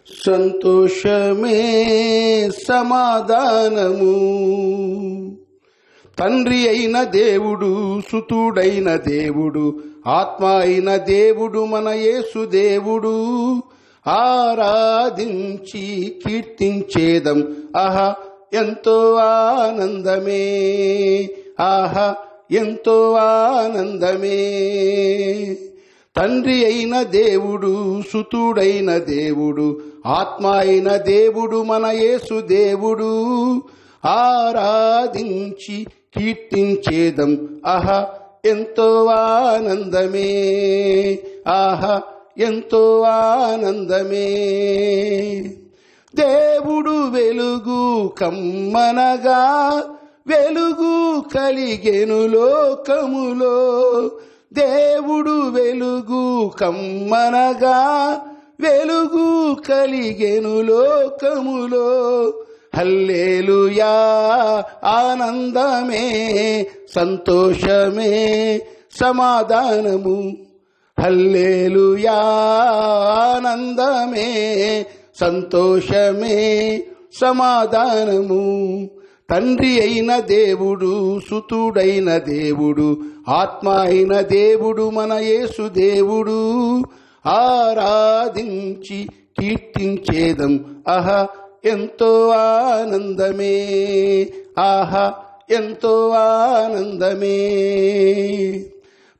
సంతోషమే సమాధానము. తండ్రి అయిన దేవుడు, సుతుడైన దేవుడు, ఆత్మ అయిన దేవుడు మన యేసు దేవుడు. ఆరాధించి కీర్తించేదం ఆహా ఎంతో ఆనందమే, ఆహా ఎంతో ఆనందమే. తండ్రి అయిన దేవుడు, సుతుడైన దేవుడు, ఆత్మ అయిన దేవుడు మన యేసు దేవుడు. ఆరాధించి కీర్తించేదం ఆహా ఎంతో ఆనందమే, ఆహా ఎంతో ఆనందమే. దేవుడు వెలుగు కమ్మనగా వెలుగు కలిగెను లోకములో. దేవుడు వెలుగు కమ్మనగా వెలుగు కలిగెను లోకములో. హల్లెలూయా ఆనందమే, సంతోషమే సమాధానము. హల్లెలూయా ఆనందమే, సంతోషమే సమాధానము. తండ్రి అయిన దేవుడు, సుతుడైన దేవుడు, ఆత్మ అయిన దేవుడు మన యేసు దేవుడు. ఆరాధించి కీర్తించేదం ఆహా ఎంతో ఆనందమే, ఆహా ఎంతో ఆనందమే.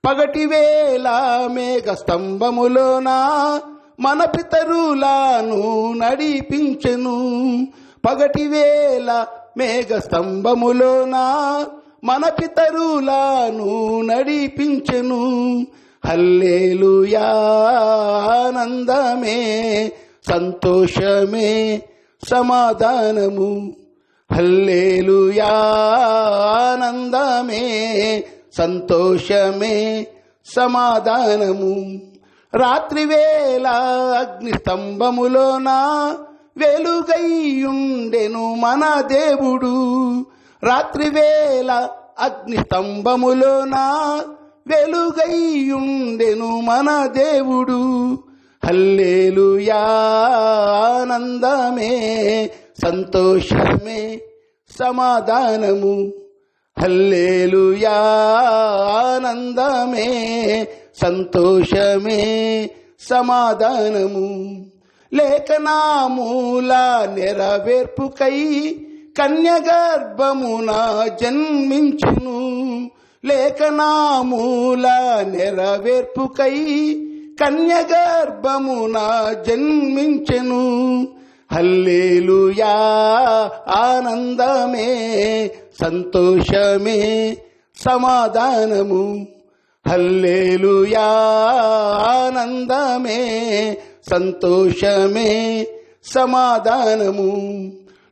పగటి వేళ మేఘ స్తంభములోన మన పితరులను నడిపించెను. పగటి వేళ మేఘ స్తంభములోన మన పితరులను నడిపించెను. హల్లెలూయా ఆనందమే, సంతోషమే సమాధానము. హల్లెలూయా ఆనందమే, సంతోషమే సమాధానము. రాత్రి వేళ అగ్ని స్తంభములోన వెలుగైయుండెను మన దేవుడు. రాత్రి వేళ అగ్ని స్తంభములోన వెలుగైయుండెను మన దేవుడు. హల్లెలూయా ఆనందమే, సంతోషమే సమాధానము. హల్లెలూయా ఆనందమే, సంతోషమే సమాధానము. లేఖనామూల నెరవేర్పుకై కన్యగర్భమున జన్మించును. లేఖనామూల నెరవేర్పుకై కన్యగర్భమున జన్మించెను. హల్లెలూయా ఆనందమే, సంతోషమే సమాధానము. హల్లెలూయా ఆనందమే, సంతోషమే సమాధానము.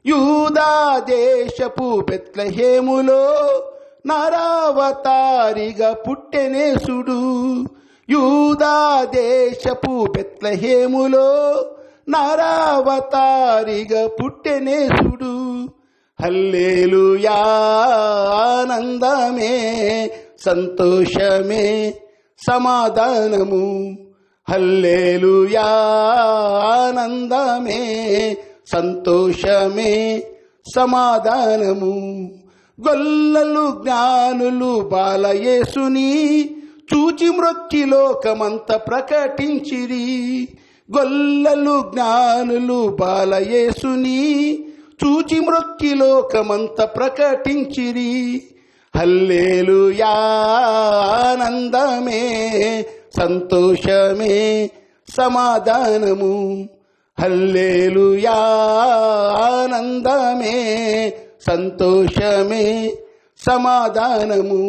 యూదా దేశపు బెత్లెహేములో నరావతారిగా పుట్టెనేసుడు. యూదా దేశపు బెత్లెహేములో నరావతారిగా పుట్టెనేసుడు. హల్లెలూయా ఆనందమే, సంతోషమే సమాధానము. హల్లెలూయా ఆనందమే, సంతోషమే సమాధానము. గొల్లలు జ్ఞానులు బాలయేసుని చూచి మ్రొక్కి లోకమంత ప్రకటించిరి. గొల్లలు జ్ఞానులు బాలయేసుని చూచి మ్రొక్కి లోకమంత ప్రకటించిరి. హల్లెలూయా ఆనందమే, సంతోషమే సమాధానము. హల్లెలూయా ఆనందమే, సంతోషమే సమాధానము.